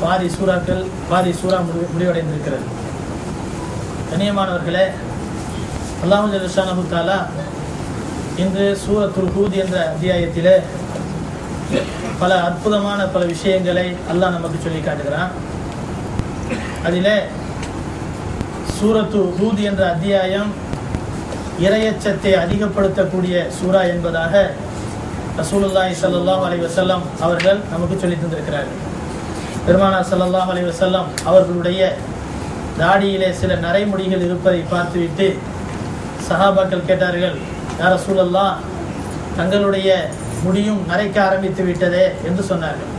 பாதி சூரா முடிவடைந்திருக்கிறது. கண்ணியமானவர்களே, அல்லாஹ் ஜல்ல ஷானஹு தஆலா இன்று சூரத்துல் ஹூத் என்ற அத்தியாயத்திலே பல அற்புதமான பல விஷயங்களை அல்லாஹ் நமக்கு சொல்லி காட்டுகிறான். அதிலே சூரத்து ஹூத் என்ற அத்தியாயம் இறையச்சத்தை அதிகப்படுத்தக்கூடிய சூரா என்பதாக ரசூலுல்லாஹி ஸல்லல்லாஹு அலைஹி வஸல்லம் அவர்கள் நமக்கு சொல்லி தந்திருக்கிறார்கள். பெருமானார் ஸல்லல்லாஹு அலைஹி வஸல்லம் அவர்களுடைய தாடியிலே சில நரைமுடிகள் இருப்பதை பார்த்துவிட்டு சஹாபாக்கள் கேட்டார்கள், யா ரசூலல்லாஹ், தங்களுடைய முடியும் நரைக்க ஆரம்பித்து விட்டதே என்று சொன்னார்கள்.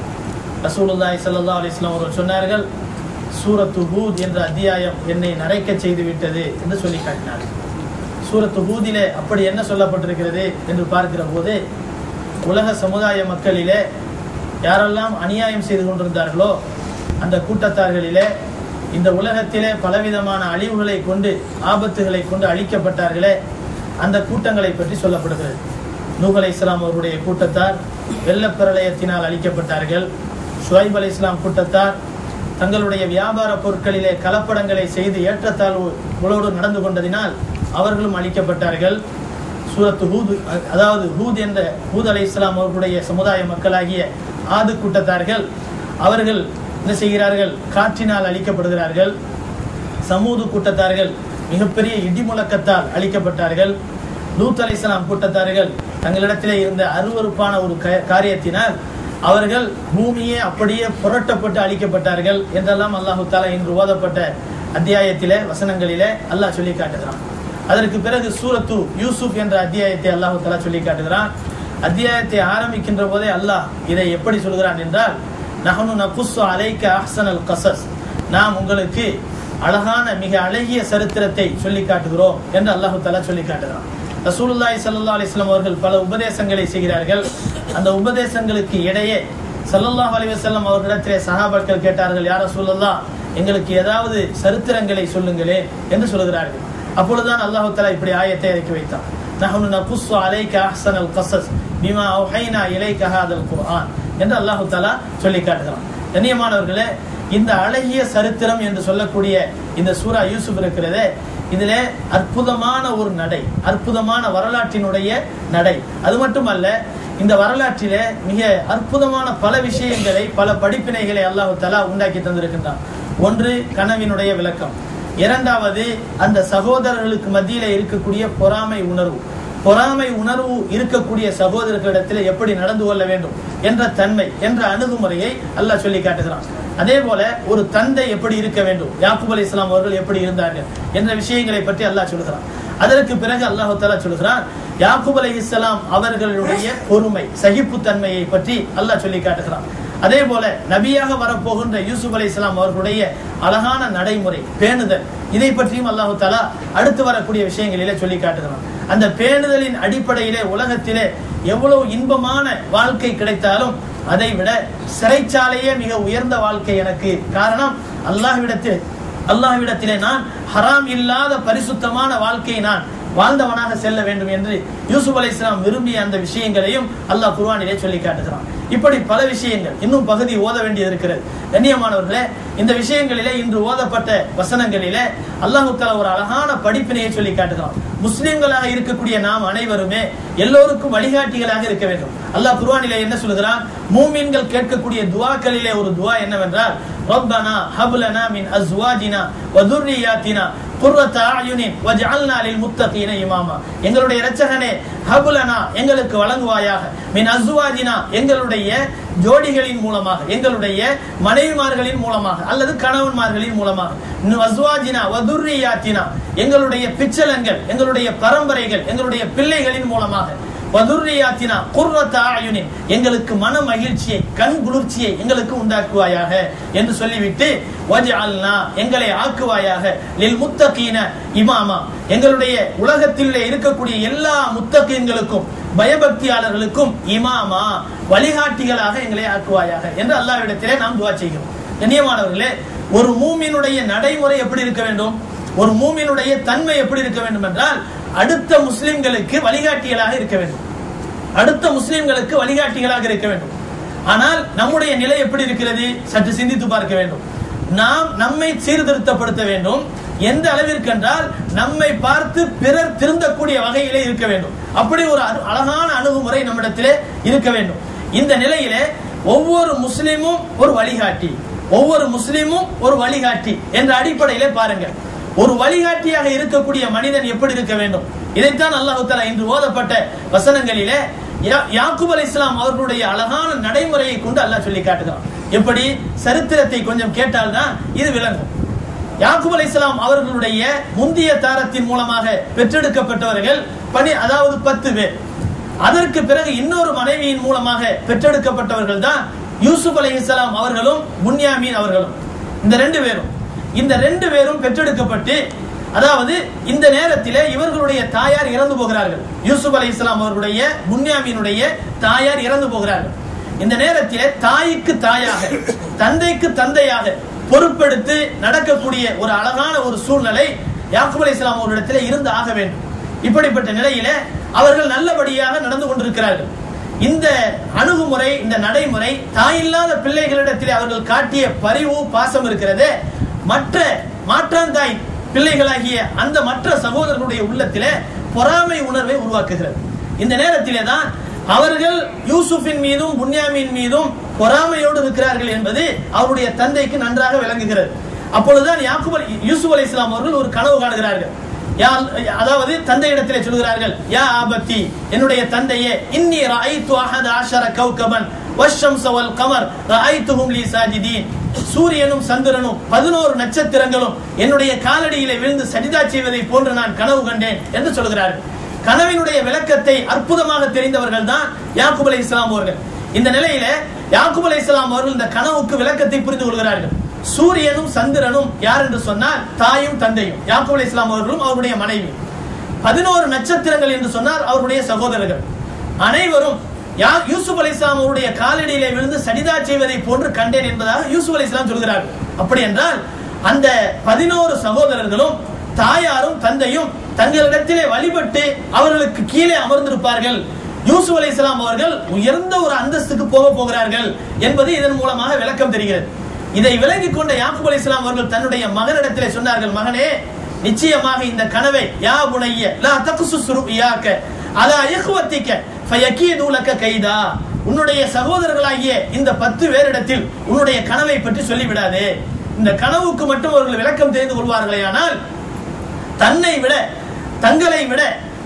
ரசூலுல்லாஹி ஸல்லல்லாஹு அலைஹி வஸல்லம் அவர்கள் சொன்னார்கள், சூரத்து ஹூத் என்ற அத்தியாயம் என்னை நரைக்க செய்து விட்டது என்று சொல்லி காட்டினார்கள். சூரத்து ஹூதிலே அப்படி என்ன சொல்லப்பட்டிருக்கிறது என்று பார்க்கிற போது, உலக சமுதாய மக்களிலே யாரெல்லாம் அநியாயம் செய்து கொண்டிருந்தார்களோ அந்த கூட்டத்தார்களிலே இந்த உலகத்திலே பலவிதமான அழிவுகளை கொண்டு ஆபத்துகளை கொண்டு அழிக்கப்பட்டார்களே அந்த கூட்டங்களை பற்றி சொல்லப்படுகிறது. நூஹ் அலைஹிஸ்ஸலாம் அவருடைய கூட்டத்தார் வெள்ளப்பிரளயத்தினால் அழிக்கப்பட்டார்கள். ஷுவைப் அலைஹிஸ்ஸலாம் கூட்டத்தார் தங்களுடைய வியாபார பொருட்களிலே கலப்படங்களை செய்து ஏற்றத்தாழ்வுகளோடு நடந்து கொண்டதினால் அவர்களும் அழிக்கப்பட்டார்கள். சூரத்து ஹூத், அதாவது ஹூத் அலைஹிஸ்ஸலாம் அவர்களுடைய சமுதாய மக்களாகிய ஆது கூட்டத்தார்கள் அவர்கள் என்ன செய்கிறார்கள்? காற்றினால் அழிக்கப்படுகிறார்கள். சமூது கூட்டத்தார்கள் மிகப்பெரிய இடி முழக்கத்தால் அழிக்கப்பட்டார்கள். லூத் அலைஹிஸ்ஸலாம் கூட்டத்தார்கள் தங்களிடத்திலே இருந்த அருவருப்பான ஒரு காரியத்தினால் அவர்கள் பூமியே அப்படியே புரட்டப்பட்டு அழிக்கப்பட்டார்கள் என்றெல்லாம் அல்லாஹு தஆலா இன்று ஓதப்பட்ட அத்தியாயத்திலே வசனங்களிலே அல்லாஹ் சொல்லி காட்டுகிறான். அதற்கு பிறகு சூரத்து யூசுப் என்ற அத்தியாயத்தை அல்லாஹு தஆலா சொல்லி காட்டுகிறான். அத்தியாயத்தை ஆரம்பிக்கின்ற போதே அல்லாஹ் இதை எப்படி சொல்கிறான் என்றால், நஹ்னு நகுஸ்ஸு அலைக அஹ்ஸனல் கஸஸ், நாம் உங்களுக்கு அழகான மிக அழகிய சரித்திரத்தை சொல்லி காட்டுகிறோம் என்று அல்லாஹு தஆலா சொல்லி காட்டுகிறான். ரசூலுல்லாஹி ஸல்லல்லாஹு அலைஹி வஸல்லம் அவர்கள் பல உபதேசங்களை செய்கிறார்கள். அந்த உபதேசங்களுக்கு இடையே ஸல்லல்லாஹு அலைஹி வஸல்லம் அவர்களிடத்திலே சஹாபாக்கள் கேட்டார்கள், யா ரசூலல்லாஹ், எங்களுக்கு ஏதாவது சரித்திரங்களை சொல்லுங்களே என்று சொல்கிறார்கள். அப்பொழுதுதான் அல்லாஹு தஆலா இப்படி ஆயத்தை இறக்கி வைத்தான். நஹ்னு நகுஸ்ஸு அலைக அஹ்ஸனல் கஸஸ் பிமா அவ்ஹைனா இலைக ஹாதல் குர்ஆன் என்று அல்லாஹு தஆலா சொல்லி காட்டுகிறான். கண்ணியமானவர்களே, இந்த அழகிய சரித்திரம் என்று சொல்லக்கூடிய இந்த சூரா யூசுப் இருக்கிறதே, இதிலே அற்புதமான ஒரு நடை, அற்புதமான வரலாற்றினுடைய நடை. அது மட்டுமல்ல, இந்த வரலாற்றிலே மிக அற்புதமான பல விஷயங்களை, பல படிப்பினைகளை அல்லாஹு தஆலா உண்டாக்கி தந்திருக்கின்றான். ஒன்று, கனவினுடைய விளக்கம். இரண்டாவது, அந்த சகோதரர்களுக்கு மத்தியிலே இருக்கக்கூடிய பொறாமை உணர்வு இருக்கக்கூடிய சகோதரர்களிடத்தில் எப்படி நடந்து கொள்ள வேண்டும் என்ற தன்மை, என்ற அணுகுமுறையை அல்லாஹ் சொல்லி காட்டுகிறான். அதே போல ஒரு தந்தை எப்படி இருக்க வேண்டும், யாக்கூப் அலைஹிஸ்ஸலாம் அவர்கள் எப்படி இருந்தார்கள் என்ற விஷயங்களை பற்றி அல்லாஹ் சொல்கிறான். அதற்கு பிறகு அல்லாஹ் தஆலா சொல்கிறான், யாக்கூப் அலைஹிஸ்ஸலாம் அவர்களுடைய பொறுமை, சகிப்புத்தன்மையை பற்றி அல்லாஹ் சொல்லி காட்டுகிறான். அதே போல நபியாக வரப்போகின்ற யூசுப் அலைஹிஸ்ஸலாம் அவர்களுடைய அழகான நடைமுறை, பேணுதல், இதை பற்றியும் அல்லாஹ் தஆலா அடுத்து வரக்கூடிய விஷயங்களிலே சொல்லி காட்டுகிறான். அந்த பேணுதலின் அடிப்படையிலே உலகத்திலே எவ்வளவு இன்பமான வாழ்க்கை கிடைத்தாலும் அதை விட சிறைச்சாலையே மிக உயர்ந்த வாழ்க்கை எனக்கு. காரணம், அல்லாஹ்விடத்திலே நான் ஹராம் இல்லாத பரிசுத்தமான வாழ்க்கையை நான் வாழ்ந்தவனாக செல்ல வேண்டும் என்று யூசுப் அலைஹிஸ்ஸலாம் விரும்பிய அந்த விஷயங்களையும் அல்லாஹ் குர்ஆனிலே சொல்லி காட்டுகிறான். இப்படி பல விஷயங்கள் இன்னும் பகுதி ஓத வேண்டியது இருக்கிறது. கண்ணியமானவர்களே, இந்த விஷயங்களிலே இன்று ஓதப்பட்ட வசனங்களிலே அல்லாஹ் தஆலா ஒரு அழகான படிப்பினையை சொல்லி காட்டுகிறான். முஸ்லிம்களாக இருக்கக்கூடிய நாம் அனைவருமே எல்லோருக்கும் வழிகாட்டிகளாக இருக்க வேண்டும். அல்லாஹ் குர்ஆனிலே என்ன சொல்கிறான்? மூமின்கள் கேட்கக்கூடிய துஆக்களிலே ஒரு துஆ என்னவென்றால், ரப்பனா ஹப் லனா மின் அஸ்வாஜினா வ துர்ரியாத்தினா குர்ரத அயுனின் வஜஅல்னா லில் முத்தகீன இமாமா. எங்களுடைய இரட்சகனே, ஹப் லனா, எங்களுக்கு வழங்குவாயாக, மின் அஸ்வாஜினா, எங்களுடைய ஜோடிகளின் மூலமாக, எங்களுடைய மனைவிமார்களின் மூலமாக அல்லது கணவன்மார்களின் மூலமாக, அஸ்வாஜினா வ துர்ரியாத்தினா, எங்களுடைய பிச்சலங்கள், எங்களுடைய பரம்பரைகள், எங்களுடைய பிள்ளைகளின் மூலமாக, வதுர்ரியாத்தினா குர்ரத அயுனின், எங்களுக்கு மன மகிழ்ச்சியை, கண் குளிர்ச்சியை எங்களுக்கு உண்டாக்குவாயாக என்று சொல்லிவிட்டு, வஜஅல்னா, எங்களை ஆக்குவாயாக, லில் முத்தகீன இமாமா, எங்களுடைய உலகத்தில் இருக்கக்கூடிய எல்லா முத்தகீன்களுக்கும், பயபக்தியாளர்களுக்கும் இமாமா, வழிகாட்டிகளாக எங்களை ஆக்குவாயாக என்று அல்லாஹ்விடத்திலே நாம் துஆ செய்கிறோம். கண்ணியமானவர்களே, ஒரு மூமினுடைய நடைமுறை எப்படி இருக்க வேண்டும், ஒரு மூமினுடைய தன்மை எப்படி இருக்க வேண்டும் என்றால், அடுத்த முஸ்லிம்களுக்கு வழிகாட்டிகளாக இருக்க வேண்டும். அடுத்த முஸ்லிம்களுக்கு வழிகாட்டிகளாக இருக்க வேண்டும். ஆனால் நம்முடைய நிலை எப்படி இருக்கிறது சற்று சிந்தித்து பார்க்க வேண்டும். நாம் நம்மை சீர்திருத்தப்படுத்த வேண்டும். எந்த அளவிற்கு என்றால் நம்மை பார்த்து பிறர் திருந்தக்கூடிய வகையிலே இருக்க வேண்டும். அப்படி ஒரு அழகான அணுகுமுறை நம்மிடத்திலே இருக்க வேண்டும். இந்த நிலையிலே ஒவ்வொரு முஸ்லிமும் ஒரு வழிகாட்டி, ஒவ்வொரு முஸ்லிமும் ஒரு வழிகாட்டி என்ற அடிப்படையிலே பாருங்க, ஒரு வழிகாட்டியாக இருக்கக்கூடிய மனிதன் எப்படி இருக்க வேண்டும். இதைத்தான் அல்லாஹ் தஆலா இன்று ஓதப்பட்ட வசனங்களிலே யாக்கூப் அலைஹிஸ்ஸலாம் அவர்களுடைய அழகான நடைமுறையை கொண்டு அல்லாஹ் சொல்லி காட்டுகிறான். எப்படி சரித்திரத்தை கொஞ்சம் கேட்டால்தான் இது விளங்கும். யாக்கூப் அலைஹிஸ்ஸலாம் அவர்களுடைய முந்திய தாரத்தின் மூலமாக பெற்றெடுக்கப்பட்டவர்கள் அதாவது 10 பேர். அதற்கு பிறகு இன்னொரு மனைவியின் மூலமாக பெற்றெடுக்கப்பட்டவர்கள் தான் யூசுப் அலைஹிஸ்ஸலாம் அவர்களும் புன்யாமீன் அவர்களும். இந்த ரெண்டு பேரும் பெற்றெடுக்கப்பட்டு, அதாவது இந்த நேரத்திலே இவர்களுடைய தாயார் இறந்து போகிறார்கள். யூசுப் அலைஹிஸ்ஸலாம் அவர்களுடைய புன்யாமீனுடைய தாயார் இறந்து போகிறார்கள். இந்த நேரத்திலே தாய்க்கு தாயாக, தந்தைக்கு தந்தையாக பொறுப்பெடுத்து நடக்கக்கூடிய ஒரு அழகான ஒரு சூழ்நிலை யாக்கூப் அலைஹிஸ்ஸலாம் அவர்களிடத்திலே இருந்து ஆக வேண்டும். இப்படிப்பட்ட நிலையிலே அவர்கள் நல்லபடியாக நடந்து கொண்டிருக்கிறார்கள். இந்த அணுகுமுறை, இந்த நடைமுறை, தாயில்லாத பிள்ளைகளிடத்திலே அவர்கள் காட்டிய பரிவு பாசம் இருக்கிறது, மற்ற மாற்றாந்தாய் பிள்ளைகளாகிய அந்த மற்ற சகோதரர்களுடைய உள்ளத்திலே பொறாமை உணர்வை உருவாக்குகிறது. இந்த நேரத்திலே தான் அவர்கள் யூசுஃபின் மீதும் புன்யாமீன் மீதும் பொறாமையோடு இருக்கிறார்கள் என்பது அவருடைய தந்தைக்கு நன்றாக விளங்குகிறது. அப்பொழுதுதான் யூசுப் அலைஹிஸ்ஸலாம் அவர்கள் ஒரு கனவு காணுகிறார்கள். அதாவது தந்தையிடத்திலே சொல்கிறார்கள், யா ஆபத்தி, என்னுடைய தந்தையே, இன்னி ரஅய்து அஹத அஷர கௌகபன் வஷ்ஷம்ஸ வல் கமர் ரஅய்துஹும் லீ சாஜிதீன், சூரியனும் சந்திரனும் 11 நட்சத்திரங்களும் என்னுடைய காலடியிலே விழுந்து சஜிதா செய்வதை போன்று நான் கனவு கண்டேன் என்று சொல்கிறார்கள். கனவினுடைய விளக்கத்தை அற்புதமாக தெரிந்தவர்கள் தான் யாக்கூப் அலைஹிஸ்ஸலாம் அவர்கள். இந்த நிலையில யாக்கூப் அலைஹிஸ்ஸலாம் அவர்கள் இந்த கனவுக்கு விளக்கத்தை புரிந்து கொள்கிறார்கள். சூரியனும் சந்திரனும் யார் என்று சொன்னால் தாயும் தந்தையும், யாக்கூப் அலைஹிஸ்ஸலாம் அவர்களும் அவருடைய மனைவி. 11 நட்சத்திரங்கள் என்று சொன்னார் அவருடைய சகோதரர்கள். அனைவரும் யூசுப் அலைஹிஸ்ஸலாம் அவருடைய காலடியிலே விழுந்து சஜிதா செய்வதை போன்று கண்டேன் என்பதாக யூசுப் அலைஹிஸ்ஸலாம் சொல்கிறார்கள். அப்படி என்றால் அந்த 11 சகோதரர்களும் தாயாரும் தந்தையும் தங்களிடத்திலே வழிபட்டு அவர்களுக்கு கீழே அமர்ந்திருப்பார்கள். யூசுப் அலைஹிஸ்ஸலாம் அவர்கள் உயர்ந்த ஒரு அந்தஸ்துக்கு போக போகிறார்கள் என்பது இதன் மூலமாக விளக்கம் தெரிகிறது. இதை விளங்கிக் கொண்ட யாக்கூப் அலைஹிஸ்ஸலாம் அவர்கள் தன்னுடைய மகனிடத்திலே சொன்னார்கள், மகனே, நிச்சயமாக இந்த கனவை, யா புனைய லா தக்சுஸ் ருயாக அலா இஹ்வதிக ஃபயகீது லக கைதா, உன்னுடைய சகோதரர்களாகிய இந்த 10 பேரிடத்தில் உன்னுடைய கனவை பற்றி சொல்லிவிடாதே. இந்த கனவுக்கு மட்டும் அவர்கள் விளக்கம் தெரிந்து கொள்வார்களேயானால் தன்னை விட, தங்களை விட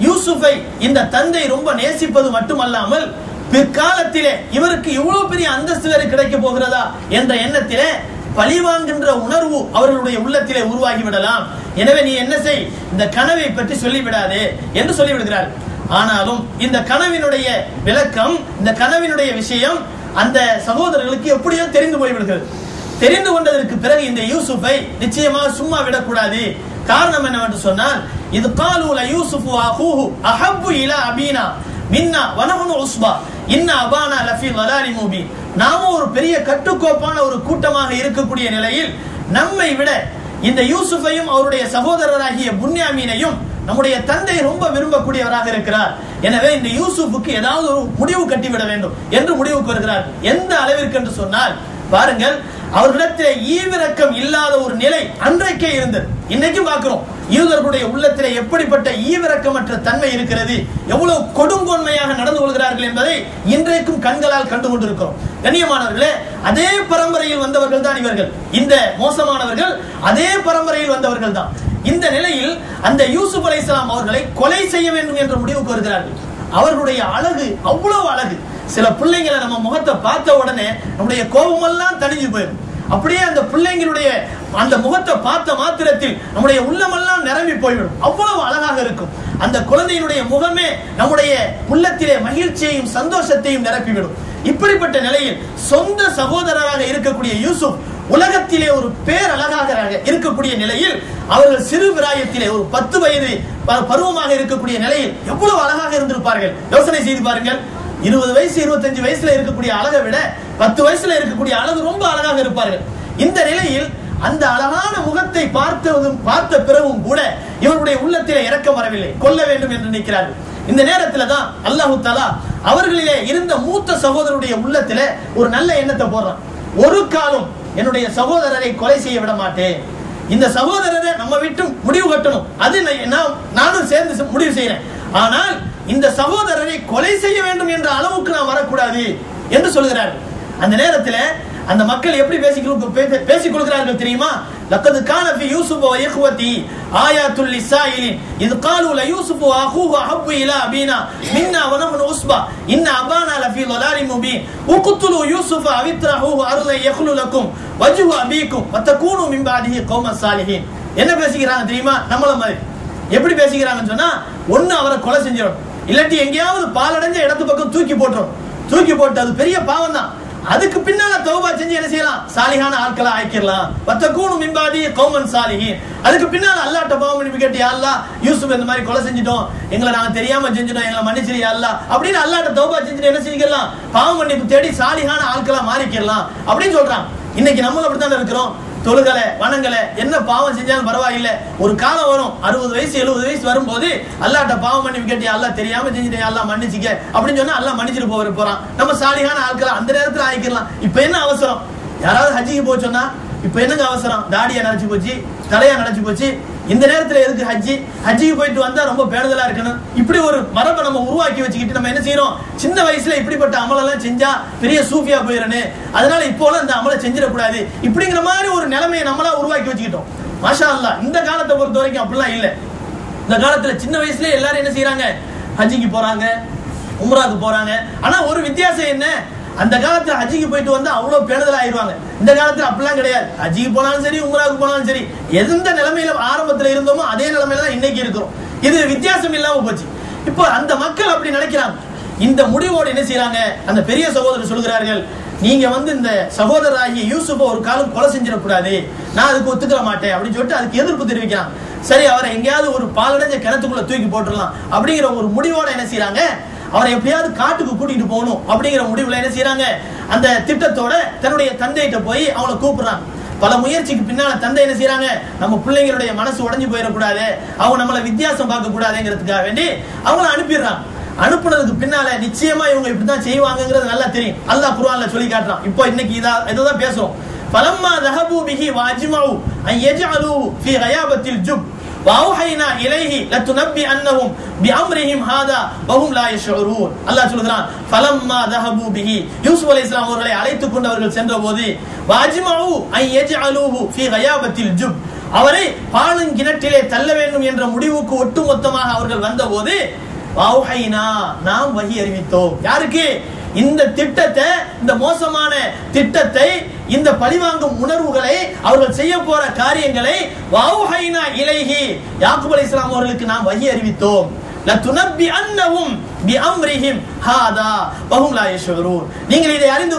யூசுஃபை இந்த தந்தை ரொம்ப நேசிப்பது மட்டுமல்லாமல் பிற்காலத்திலே இவருக்கு இவ்வளவு பெரிய அந்தஸ்து வேறு கிடைக்க போகிறதா என்ற எண்ணத்திலே பழிவாங்குகின்ற உணர்வு அவர்களுடைய உள்ளத்திலே உருவாகிவிடலாம். எனவே நீ என்ன செய், இந்த கனவை பற்றி சொல்லிவிடாதே என்று சொல்லிவிடுகிறார். ஆனாலும் இந்த கனவினுடைய விளக்கம், இந்த கனவினுடைய விஷயம் அந்த சகோதரர்களுக்கு எப்படியோ தெரிந்து போய்விடுகிறது. தெரிந்து கொண்டதற்கு பிறகு இந்த யூசுஃபை நிச்சயமாக சும்மா விடக்கூடாது. காரணம் என்னவென்று சொன்னால், இது காலூல யூசுஃபு அஹூஹு அஹப்பு இலா அபீனா மின்னா வனஹனு உஸ்பா இன்னா அபானா லஃபி ضلال முபீன், நாமும் ஒரு பெரிய கட்டுக்கோப்பான ஒரு கூட்டமாக இருக்கக்கூடிய நிலையில் நம்மை விட இந்த யூசுஃபையும் அவருடைய சகோதரராகிய புன்யாமீனையும் நம்முடைய தந்தை ரொம்ப விரும்பக்கூடியவராக இருக்கிறார். எனவே இந்த யூசுஃபுக்கு ஏதாவது ஒரு முடிவு கட்டிவிட வேண்டும் என்று முடிவுக்கு வருகிறார். எந்த அளவிற்கு என்று சொன்னால், பாருங்கள், அவர்களிடத்திலே ஈவிரக்கம் இல்லாத ஒரு நிலை அன்றைக்கே இருந்தது. இன்னைக்கு பார்க்கிறோம் யூதர்களுடைய உள்ளத்திலே எப்படிப்பட்ட ஈவிரக்கமற்ற தன்மை இருக்கிறது, எவ்வளவு கொடுங்கோன்மையாக நடந்து கொள்கிறார்கள் என்பதை இன்றைக்கும் கண்களால் கண்டு கொண்டிருக்கிறோம். கண்ணியமானவர்களே, அதே பரம்பரையில் வந்தவர்கள் தான் இவர்கள். இந்த மோசமானவர்கள் அதே பரம்பரையில் வந்தவர்கள் தான். இந்த நிலையில் அந்த யூசுப் அலைஹிஸ்ஸலாம் அவர்களை கொலை செய்ய வேண்டும் என்ற முடிவுக்கு வருகிறார்கள். அவர்களுடைய அழகு அவ்வளவு அழகு. சில பிள்ளைங்களை நம்ம முகத்தை பார்த்த உடனே நம்முடைய கோபமெல்லாம் தணிஞ்சு போயிடும். அப்படியே அந்த பிள்ளைங்களுடைய அந்த முகத்தை பார்த்த மாத்திரத்தில் நம்முடைய உள்ளமெல்லாம் நிரம்பி போய்விடும். அவ்வளவு அழகாக இருக்கும். அந்த குழந்தையினுடைய முகமே நம்முடைய உள்ளத்திலே மகிழ்ச்சியையும் சந்தோஷத்தையும் நிரப்பிவிடும். இப்படிப்பட்ட நிலையில் சொந்த சகோதரராக இருக்கக்கூடிய யூசுப் உலகத்திலே ஒரு பேரழகாக இருக்கக்கூடிய நிலையில் அவர்கள் சிறு பிராயத்திலே ஒரு 10 வயது பருவமாக இருக்கக்கூடிய நிலையில் எவ்வளவு அழகாக இருந்திருப்பார்கள். யோசனை செய்து பாருங்கள். 20 வயசு 25 வயசுல இருக்கக்கூடிய அழகை விட 10 வயசுல இருக்கக்கூடிய அழகு ரொம்ப அழகாக இருப்பார்கள். இந்த நிலையில் அந்த அழகான முகத்தை பார்த்த பிறகும் கூட இவருடைய உள்ளத்திலே இரக்கம் வரவில்லை. கொல்ல வேண்டும் என்று நினைக்கிறார்கள். இந்த நேரத்துல தான் அல்லாஹ் தஆலா அவர்களிலே இருந்த மூத்த சகோதரருடைய உள்ளத்துல ஒரு நல்ல எண்ணத்தை போடுறான். ஒரு காலம் என்னுடைய சகோதரரை கொலை செய்ய விட மாட்டேன், இந்த சகோதரரை நம்ம விட்டு முடிவு கட்டணும், அது நானும் சேர்ந்து முடிவு செய்யறேன். ஆனால் இந்த சகோதரரை கொலை செய்ய வேண்டும் என்ற அளவுக்கு நான் வரக்கூடாது என்று சொல்கிறார்கள். அந்த நேரத்தில் அந்த மக்கள் எப்படி பேசிக் கொள்கிறார்கள் தெரியுமா? லக்கது கான ஃபீ யூசுஃப வ இக்வதி ஆயாத்துல் லிஸாயிலின் இத் காலு ல யூசுஃப வ அஹூஹு அஹப்பு இலா அபீனா மின்னா வ நஹ்னு உஸ்பா இன்ன அபானா லஃபீ ضلالٍ முபீன் உக்துலு யூசுஃப அவித்ரஹூஹு அர்ல யக்லு லக்கும் வஜ்ஹு அபீக்கும் வ தகூனு மின் பாதிஹி கௌமன் சாலிஹீன். என்ன பேசிக்கிறாங்க தெரியுமா? நம்மள மாதிரி எப்படி பேசிக்கிறாங்கன்னு சொன்னா, ஒண்ணு அவரை கொலை செஞ்சிடணும், இல்லாட்டி எங்கேயாவது பாலடைஞ்ச இடத்து பக்கம் தூக்கி போட்டுரும். தூக்கி போட்டு அது பெரிய பாவம் தான். அதுக்கு பின்னால தௌபா செஞ்சு என்ன செய்யலாம்? சாலிஹான ஆட்களை ஆக்கிரலாம். வத்தகூனு மின் பாதி கௌமன் சாலிஹீன். அதுக்கு பின்னால அல்லாஹ்ட்ட பாவம் மன்னிப்பு கேட்டு, யா அல்லாஹ் யூசுப் இந்த மாதிரி கொலை செஞ்சிட்டோம், எங்களை நாங்க தெரியாம செஞ்சிட்டோம், எங்களை மன்னிச்சிரு யா அல்லாஹ் அப்படின்னு அல்லாஹ்ட்ட தௌபா செஞ்சுட்டு என்ன செஞ்சிக்கலாம்? பாவம் மன்னிப்பு தேடி சாலிஹான ஆட்களா மாறிக்கலாம் அப்படின்னு சொல்றாங்க. இன்னைக்கு நம்மளும் அப்படித்தானே இருக்கிறோம். தொழுகலை வணங்கலை, என்ன பாவம் செஞ்சாலும் பரவாயில்லை, ஒரு காலம் வரும் 60 வயசு 70 வயசு வரும்போது அல்லாஹ்ட்ட பாவம் மன்னிப்பு கேட்டு, அல்லாஹ் தெரியாம செஞ்சுட்டேன் அல்லாஹ் மன்னிச்சிக்க அப்படின்னு சொன்னா அல்லாஹ் மன்னிச்சிட்டு போறான். நம்ம சாலிஹான ஆட்களை அந்த நேரத்தில் ஆயிக்கலாம். இப்ப என்ன அவசரம்? யாராவது ஹஜ்ஜிக்கு போக சொன்னா இப்ப என்னங்க அவசரம்? தாடியா நடைச்சு போச்சு, தலையா நடைச்சு போச்சு, இந்த நேரத்துல எதுக்கு ஹஜ்ஜி? ஹஜ்ஜிக்கு போயிட்டு வந்தா ரொம்ப பேணுதலா இருக்கணும். இப்படி ஒரு மரபை நம்ம உருவாக்கி வச்சுக்கிட்டு நம்ம என்ன செய்யறோம்? சின்ன வயசுல இப்படிப்பட்ட அமலெல்லாம் செஞ்சா பெரிய சூஃபியா போயிடணும், அதனால இப்போலாம் இந்த அமலை செஞ்சிடக்கூடாது இப்படிங்கிற மாதிரி ஒரு நிலைமையை நம்மளா உருவாக்கி வச்சுக்கிட்டோம். மாஷா அல்லாஹ் இந்த காலத்தை பொறுத்த வரைக்கும் அப்படிலாம் இல்லை. இந்த காலத்துல சின்ன வயசுல எல்லாரும் என்ன செய்யறாங்க? ஹஜ்ஜிக்கு போறாங்க, உம்ராக்கு போறாங்க. ஆனா ஒரு வித்தியாசம் என்ன? அந்த காலத்துல ஹஜ்ஜிக்கு போயிட்டு வந்தா அவ்வளவு பேணுதல் ஆயிடுவாங்க. இந்த காலத்துல அப்படிலாம் கிடையாது. ஹஜ்ஜிக்கு போனாலும் சரி, உம்ராக்கு போனாலும் சரி, எந்த நிலைமையில ஆரம்பத்துல இருந்தோமோ அதே நிலைமையில தான் இன்னைக்கு இருக்கிறோம். இது வித்தியாசம் இல்லாம போச்சு. இப்போ அந்த மக்கள் அப்படி நினைக்கிறாங்க. இந்த முடிவோடு என்ன செய்யறாங்க? அந்த பெரிய சகோதரர் சொல்கிறார்கள், நீங்க இந்த சகோதரராகிய யூசுஃப ஒரு காலம் கொலை செஞ்சிடக்கூடாது, நான் அதுக்கு ஒத்துக்கிற மாட்டேன் அப்படின்னு சொல்லிட்டு அதுக்கு எதிர்ப்பு தெரிவிக்கிறான். சரி, அவரை எங்கேயாவது ஒரு பாலடைஞ்ச கிணத்துக்குள்ள தூக்கி போட்டுடலாம் அப்படிங்கிற ஒரு முடிவோட என்ன செய்யறாங்க? அவரை எப்படியாவது காட்டுக்கு கூட்டிட்டு போகணும் அப்படிங்கிற முடிவுல என்ன செய்யறாங்க? அந்த திட்டத்தோட தன்னுடைய தந்தையிட்ட போய் அவங்களை கூப்பிடுறாங்க. பல முயற்சிக்கு பின்னால தந்தை என்ன செய்யறாங்க? நம்ம பிள்ளைங்களுடைய மனசு உடைஞ்சு போயிடக்கூடாது, அவங்க நம்மள வித்தியாசம் பார்க்க கூடாதுங்கிறதுக்காக வேண்டி அவங்கள அனுப்பிடுறாங்க. அனுப்புனதுக்கு பின்னால நிச்சயமா இவங்க இப்படிதான் செய்வாங்கிறது நல்லா தெரியும். அல்லாஹ் குர்ஆன்ல சொல்லி காட்டுறான். இப்போ இன்னைக்கு இதான் பேசுறோம். ஃபலம்மா ذهبوا به واجمعوا ان يجعلوا في غيابة الجب واوحينا اليه لتنبئنهم بامرهم هذا وهم لا يشعرون. அல்லாஹ் சொல்றான், ஃபலம்மா ذهبوا به யூசுப் அலைஹிஸ்ஸலாம் அவர்களை அழைத்துக் கொண்டு அவர்கள் சென்றபோது واجمعوا ان يجعلوه في غيابة الجب அவரை பாலங்கிணற்றிலே தள்ள வேண்டும் என்ற முடிவுக்கு ஒட்டுமொத்தமாக அவர்கள் வந்தபோது வாஹைனா நாம் வஹி அறிவித்தோம். யாருக்கு? இந்த திட்டத்தை, இந்த மோசமான திட்டத்தை, இந்த பழிவாங்கும் உணர்வுகளை, அவர்கள் செய்ய போற காரியங்களை வாஹைனா இலைஹி யாக்கூப் அலைஹிஸ்ஸலாம் அவர்களுக்கு நாம் வஹி அறிவித்தோம். லதுனப்பிஅன்னஹும் பிஅம்ரிஹிம் ஹாதா வஹும் லா யஷ்உரூன். நீங்கள் இதை அறிந்து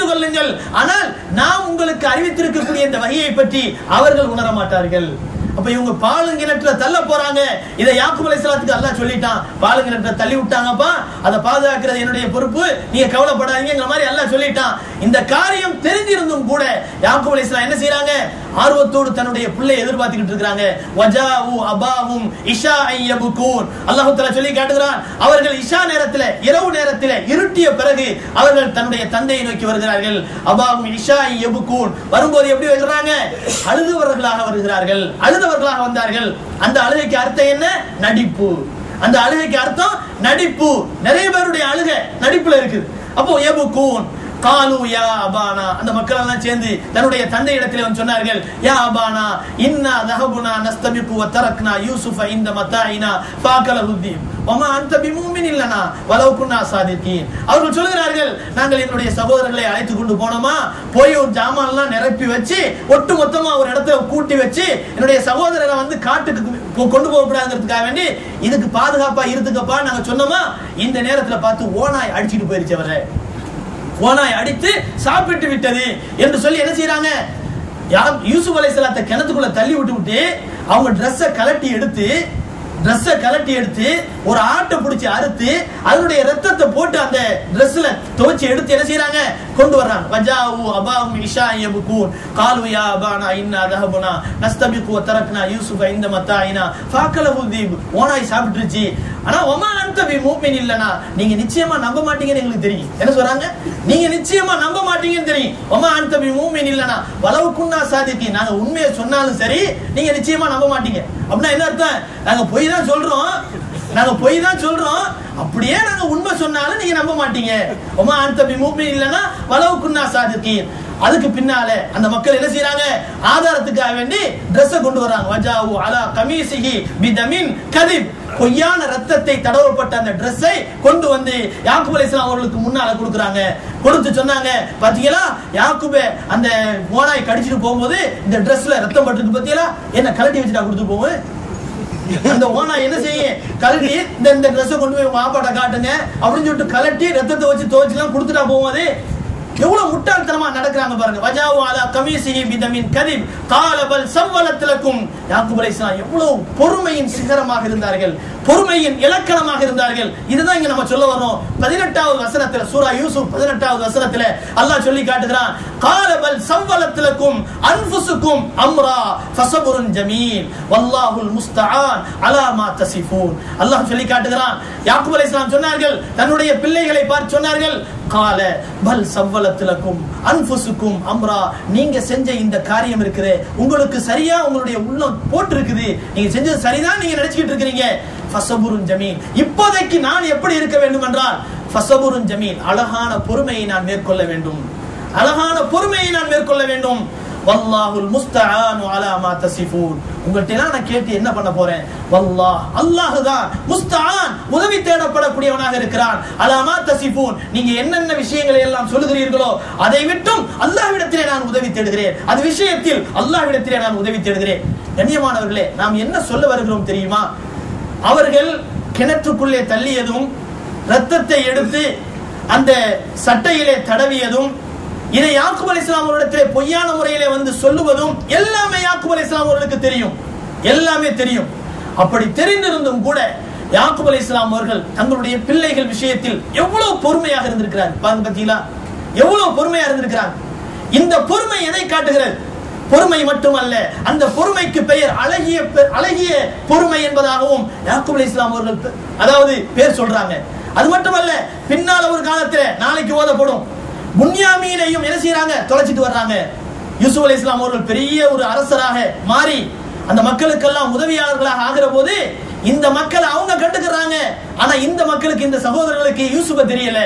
கொள்ளுங்கள், ஆனால் நாம் உங்களுக்கு அறிவித்திருக்கக்கூடிய இந்த வஹியை பற்றி அவர்கள் உணர மாட்டார்கள். அப்ப இவங்க பாலுங்கிணற்றுல தள்ள போறாங்க. இதை யாக்கூப் அலைஹிஸ்ஸலாத்துக்கு அல்லாஹ் சொல்லிட்டான், பாலுங்கிணற்றுல தள்ளி விட்டாங்கப்பா, அதை பாதுகாக்கிறது என்னுடைய பொறுப்பு, நீங்க கவலைப்படாதீங்கிற மாதிரி அல்லாஹ் சொல்லிட்டான். இந்த காரியம் தெரிஞ்சிருந்தும் கூட யாக்கூப் அலைஹிஸ்ஸலாம் என்ன செய்யறாங்க? ஆர்வத்தோடு தன்னுடைய பிள்ளையை எதிர்பார்த்துக்கிட்டு இருக்காங்க. வஜாஉ அபாஹும் இஷாஅன் யப்கூன். அல்லாஹ் தஆலா சொல்லி காட்டுகிறான், அவர்கள் இஷா நேரத்தில், இரவு நேரத்தில் இருட்டிய பிறகு அவர்கள் தன்னுடைய தந்தையை நோக்கி வருகிறார்கள். அபாஹும் இஷாஅன் யப்கூன். வரும்போது எப்படி வருகிறாங்க? அழுதவர்களாக வருகிறார்கள், அழுதவர்களாக வந்தார்கள். அந்த அழுகைக்கு அர்த்தம் என்ன? நடிப்பு. அந்த அழுகைக்கு அர்த்தம் நடிப்பு. நிறைய பேருடைய அழுகை நடிப்புல இருக்குது. அப்போ யப்கூன் காலு யா அபானா, அந்த மக்கள் எல்லாம் சேர்ந்து தன்னுடைய தந்தை இடத்திலே வந்து சொன்னார்கள், யா அபானா இன்னா தஹபுனா நஸ்தபிகு வ தரக்னா யூசுஃப இந்த மதாயினா ஃபஅகலஹு தீப் வமா அன்த பிமுமினின் லனா வலவ் குன்னா சாதிகீன். அவர்கள் சொல்கிறார்கள், நாங்கள் என்னுடைய சகோதரர்களை அழைத்து கொண்டு போனோமா, போய் ஒரு ஜாமான்லாம் நிரப்பி வச்சு ஒட்டு மொத்தமா ஒரு இடத்துல கூட்டி வச்சு என்னுடைய சகோதரரை காட்டுக்கு கொண்டு போகக்கூடாதுங்கிறதுக்காக வேண்டி இதுக்கு பாதுகாப்பா இருந்துக்கப்பா நாங்க சொன்னோமா, இந்த நேரத்துல பார்த்து ஓனாய் அடிச்சுட்டு போயிருச்சு, அவரை ஓனாய் அடித்து சாப்பிட்டு விட்டது என்று சொல்லி என்ன செய்யறாங்க? யூசுப் அலைஹிஸ்ஸலாத்தை கிணத்துக்குள்ள தள்ளி விட்டு அவங்க ட்ரெஸ்ஸை கலட்டி எடுத்து ட்ரெஸ்ஸை கலட்டி எடுத்து ஒரு ஆட்டை பிடிச்சி அறுத்து அதனுடைய ரத்தத்தை போட்டு அந்த ட்ரெஸ்ல துவைச்சு எடுத்து என்ன செய்யறாங்க, கொண்டு வர்றாங்க. வஜாவு அபாஹும் இஷா யபுகூன் காலு யா அபானா இன்னா தஹபுனா நஸ்தபிகு வ தரக்னா யூசுஃப இந்த மத்தாயினா ஃபஅகலஹு தீப். ஓனாய் சாப்பிட்டுருச்சு. ஆனா வமா அன்த பிமுமின் இல்லனா, நீங்க நிச்சயமா நம்ப மாட்டீங்கன்னு எங்களுக்கு தெரியும். என்ன சொல்றாங்க, நீங்க நிச்சயமா நம்ப மாட்டீங்கன்னு தெரியும். வமா அன்த பிமுமின் இல்லனா வலவ் குன்னா சாதிகி, நாங்க உண்மையை சொன்னாலும் சரி நீங்க நிச்சயமா நம்ப மாட்டீங்க. அப்படின்னா என்ன அர்த்தம், நாங்க பொய் தான் சொல்றோம், நாங்க பொய் தான் சொல்றோம், அப்படியே நாங்க உண்மை சொன்னாலும் நீங்க நம்ப மாட்டீங்க. வமா அன்த பிமுமின் இல்லனா வலவ் குன்னா சாதிகி. அதுக்கு பின்னால அந்த மக்கள் என்ன செய்யறாங்க, ஆதாரத்துக்காக வேண்டி Dress கொண்டு வராங்க. வஜாவு அலா கமீசிஹி பிதமின் கதிப், பொய்யான ரத்தத்தை தடவப்பட்ட அந்த Dress-ஐ கொண்டு வந்து யாக்கூப் அலைஹிஸ்ஸலாம் அவர்களுக்கு முன்னால கொடுக்குறாங்க. கொடுத்து சொன்னாங்க, பாத்தீங்களா யாக்கூபே அந்த ஓனாய் கடிச்சிட்டு போகும்போது இந்த Dress-ல ரத்தம் பட்டிருக்கு, பாத்தீங்களா, என்ன கலட்டி வச்சுட்டா கொடுத்து போவோம். அந்த ஓனாய் என்ன செய்ய, கலட்டி இந்த Dress-ஐ கொண்டு போய் மாப்பாட்ட காட்டுங்க அப்படின்னு சொல்லிட்டு கலட்டி ரத்தத்தை வச்சு துவைச்சுலாம் கொடுத்துட்டா போவாது. எவ்வளவு முட்டாள்தனமா நடக்கிறாங்க பாருங்க. வஜாவு அலா கமீசிஹி பிதமின் கதிப் கால பல் சவ்வலத் லக்கும். யாக்கூப் அலைஹிஸ்ஸலாம் எவ்வளவு பொறுமையின் சிகரமாக இருந்தார்கள், பொறுமையின் இலக்கணமாக இருந்தார்கள். இதுதான் இங்க நம்ம சொல்ல வரோம். 18வது வசனத்துல, சூரா யூசுப் 18வது வசனத்துல அல்லாஹ் சொல்லி காட்டுகிறான், கால பல் சவ்வலத் லக்கும் அன்ஃபுசுக்கும் அம்ரா ஃபஸபுருன் ஜமீல் வல்லாஹுல் முஸ்தஆன் அலா மா தஸிஃபூன். அல்லாஹ் சொல்லி காட்டுகிறான், யாக்கூப் அலைஹிஸ்ஸலாம் சொன்னார்கள், தன்னுடைய பிள்ளைகளை பார்த்து சொன்னார்கள், கால பல் சவ்வலத்துலக்கும் அன்ஃபுசுக்கும் அம்ரா, நீங்க செஞ்ச இந்த காரியம் இருக்குது, உங்களுக்கு சரியா உங்களுடைய உள்ளம் போட்டு இருக்குது, நீங்க செஞ்சது சரிதான் நீங்க நினைச்சிட்டு இருக்கீங்க. ஃபஸபுருன் ஜமீல், இப்போதைக்கு நான் எப்படி இருக்க வேண்டும் என்றால் ஃபஸபுருன் ஜமீல், அழகான பொறுமையை நான் மேற்கொள்ள வேண்டும், அழகான பொறுமையை நான் மேற்கொள்ள வேண்டும். வல்லாஹுல் முஸ்தஆன் அலா மா தஸிஃபூன். உங்கள்ட்ட நான் கேட்டு என்ன பண்ண போறேன், வல்லாஹ் அல்லாஹ் தான் முஸ்தஆன் உதவி தேடப்படக்கூடியவனாக இருக்கிறான். அலா மா தஸிஃபூன், நீங்க என்னென்ன விஷயங்களை எல்லாம் சொல்லுகிறீர்களோ அதை விட்டும் அல்லாஹ்விடத்திலே நான் உதவி தேடுகிறேன், அது விஷயத்தில் அல்லாஹ்விடத்திலே நான் உதவி தேடுகிறேன். கண்ணியமானவர்களே, நாம் என்ன சொல்ல வருகிறோம் தெரியுமா, அவர்கள் கிணற்றுக்குள்ளே தள்ளியதும் ரத்தத்தை எடுத்து அந்த சட்டையிலே தடவியதும் இதை யாக்கூப் அலைஹிஸ்ஸலாம் அவர்களிடத்திலே பொய்யான முறையிலே வந்து சொல்லுவதும் எல்லாமே யாக்கூப் அலைஹிஸ்ஸலாம் அவர்களுக்கு தெரியும், எல்லாமே தெரியும். அப்படி தெரிந்திருந்தும் கூட யாக்கூப் அலைஹிஸ்ஸலாம் அவர்கள் தங்களுடைய பிள்ளைகள் விஷயத்தில் எவ்வளவு பொறுமையாக இருந்திருக்கிறார் பாத்தீங்களா, எவ்வளவு பொறுமையாக இருந்திருக்கிறார். இந்த பொறுமை எதை காட்டுகிறது, பொறுமை மட்டுமல்ல, அந்த பொறுமைக்கு பெயர் அழகிய பொறுமை என்பதாகவும் யாக்கூப் அலைஹிஸ்ஸலாம் அவர்கள் அதாவது பேர் சொல்றாங்க. அது மட்டுமல்ல, பின்னால் ஒரு காலத்தில் நாளைக்கு ஓதப்படும் புன்யாமீனையும் என்ன செய்யறாங்க, தொலைச்சிட்டு வர்றாங்க. யூசுப் அலைஹிஸ்ஸலாம் அவர்கள் பெரிய ஒரு அரசராக மாறி அந்த மக்களுக்கெல்லாம் உதவியாளர்களாக ஆகிற போது இந்த மக்கள் அவங்க கண்டுக்கிறாங்க. ஆனா இந்த மக்களுக்கு, இந்த சகோதரர்களுக்கு யூசுப்ப தெரியல.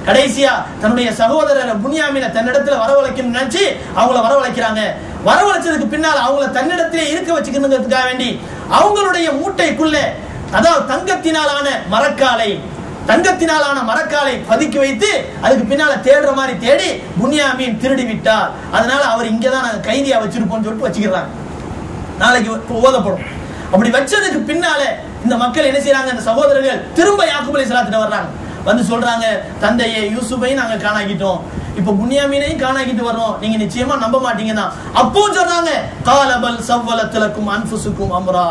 கடைசியா தன்னுடைய சகோதரர் புன்யாமீனை தன்னிடத்துல வரவழைக்கணும்னு நினைச்சு அவங்கள வரவழைக்கிறாங்க. வரவழைச்சதுக்கு பின்னால் அவங்கள தன்னிடத்திலே இருக்க வச்சுக்கணுங்கிறதுக்காக வேண்டி அவங்களுடைய மூட்டைக்குள்ள, அதாவது தங்கத்தினாலான மரக்காலை பதுக்கி வைத்து அதுக்கு பின்னால தேடுற மாதிரி தேடி புன்யாமீன் திருடி விட்டார். அதனால அவர் இங்கதான் நாங்க கைதியா வச்சிருப்போம்னு சொல்லிட்டு வச்சுக்கிறாங்க, நாளைக்கு ஓதப்படும். அப்படி வச்சதுக்கு பின்னால இந்த மக்கள் என்ன செய்யறாங்க, இந்த சகோதரர்கள் திரும்ப யாக்கூப் அலைஹிஸ்ஸலாத்திட்ட வர்றாங்க. வந்து சொல்றாங்க, தந்தையே யூசுஃபையும் நாங்க காணாக்கிட்டோம், இப்ப புன்யாமீனையும் காணாக்கிட்டு வர்றோம், நீங்க நிச்சயமா நம்ப மாட்டீங்க தான். அப்போ சொல்றாங்க, கால பல் சவ்வலத் லக்கும் அன்ஃபுசுக்கும் அம்ரா,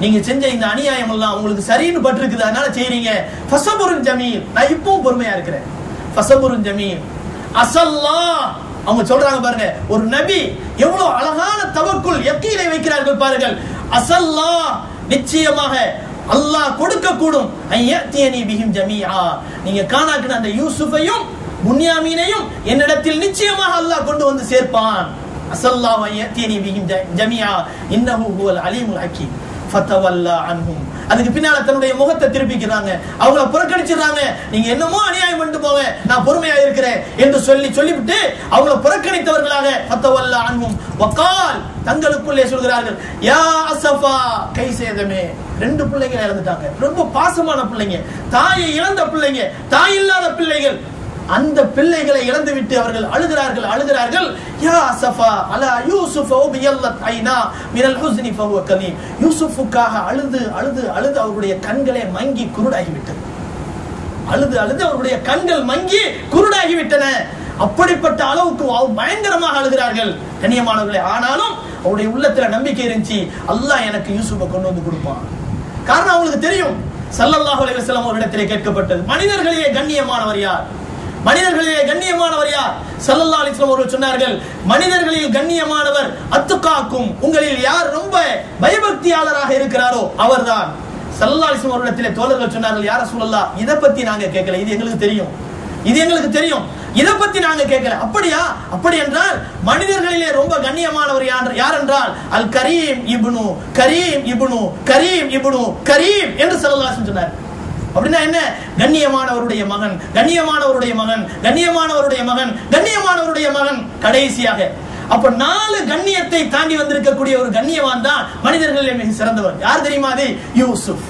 நீங்க செஞ்ச இந்த அநியாயம் எல்லாம் உங்களுக்கு சரின்னு பட்டிருக்குது, அதனால செய்றீங்க. ஃபஸபுருன் ஜமீல், நான் இப்பவும் பொறுமையா இருக்கிறேன். ஃபஸபுருன் ஜமீல் அஸல்லாஹ், அவங்க சொல்றாங்க பாருங்க, ஒரு நபி எவ்வளவு அழகான தவக்குல் யக்கீனை வைக்கிறார்கள் பாருங்கள். அஸல்லாஹ், நிச்சயமாக அல்லாஹ் கொடுக்க கூடும், ஐயத்தியனி பிஹிம் ஜமீஆ, நீங்க காணாக்குன அந்த யூசுஃபையும் புன்யாமீனையும் என்னிடத்தில் நிச்சயமாக அல்லாஹ் கொண்டு வந்து சேர்ப்பான். அஸல்லாஹு ஐயத்தியனி பிஹிம் ஜமீஆ இன்னஹு ஹுவல் அலீமுல் ஹக்கீம் ஃபதவல்லா அன்ஹும். அதுக்கு பின்னால தன்னுடைய முகத்தை திருப்பிக்கிறாங்க, அவங்கள புறக்கணிச்சிடுறாங்க. நீங்க என்னமோ அநியாயம் பண்ணிட்டு போங்க, நான் பொறுமையா இருக்கிறேன் என்று சொல்லிவிட்டு அவங்கள புறக்கணித்தவர்களாக ஃபதவல்லா அன்ஹும் வகால், தங்களுக்குள்ளே சொல்கிறார்கள், யா அஸஃபா கைசேதமே. ரெண்டு பிள்ளைங்க இறந்துட்டாங்க, ரொம்ப பாசமான பிள்ளைங்க, தாயை இழந்த பிள்ளைங்க, தாய் இல்லாத பிள்ளைகள். அந்த பிள்ளைகளை இழந்து விட்டு அவர்கள் அழுகிறார்கள். யா அஸஃபா அலா யூசுஃப வபியல்லத் ஐனா மினல் ஹுஸ்னி ஃபஹுவ கலீம். யூசுஃபுக்காக அழுது அவருடைய கண்களே மங்கி குருடாகிவிட்டது. அழுது அவருடைய கண்கள் மங்கி குருடாகிவிட்டன. அப்படிப்பட்ட அளவுக்கு பயங்கரமாக அழுகிறார்கள் கண்ணியமானவர்களே. ஆனாலும் அவருடைய உள்ளத்துல நம்பிக்கை இருந்துச்சு, அல்லாஹ் எனக்கு யூசுஃபை கொண்டு வந்து கொடுப்பான். காரணம் அவங்களுக்கு தெரியும். ஸல்லல்லாஹு அலைஹி வஸல்லம் அவரிடத்திலே கேட்கப்பட்டது, மனிதர்களிலே கண்ணியமானவர் யார்? மனிதர்களிலே கண்ணியமானவர் யார்? ஸல்லல்லாஹு அலைஹி வஸல்லம் அவர்கள் சொன்னார்கள், மனிதர்களில் கண்ணியமானவர் அத்துகாக்கும், உங்களில் யார் ரொம்ப பயபக்தியாளராக இருக்கிறாரோ அவர்தான். ஸல்லல்லாஹு அலைஹி வஸல்லம் அவரிடத்திலே தோழர்கள் சொன்னார்கள், யா ரசூலல்லாஹ், இத பத்தி நாங்க கேட்கல, இது எங்களுக்கு தெரியும், இது எங்களுக்கு தெரியும், இத பத்தி நாங்க கேட்கல. அப்படியா? அப்படி என்றால் மனிதர்களிலே ரொம்ப கண்ணியமானவர் யார் என்றால் அல் கரீம் இப்னு கரீம் இப்னு கரீம் இப்னு கரீம் என்று ஸல்லல்லாஹு அலைஹி வஸல்லம் சொன்னார். அப்படின்னா என்ன? கண்ணியமானவருடைய மகன், கண்ணியமானவருடைய மகன், கண்ணியமானவருடைய மகன், கண்ணியமானவருடைய மகன், கடைசியாக. அப்ப 4 கண்ணியத்தை தாண்டி வந்திருக்கக்கூடிய ஒரு கண்ணியவான் தான் மனிதர்களிலே மிக சிறந்தவர். யார் தெரியுமா? அது யூசுப்.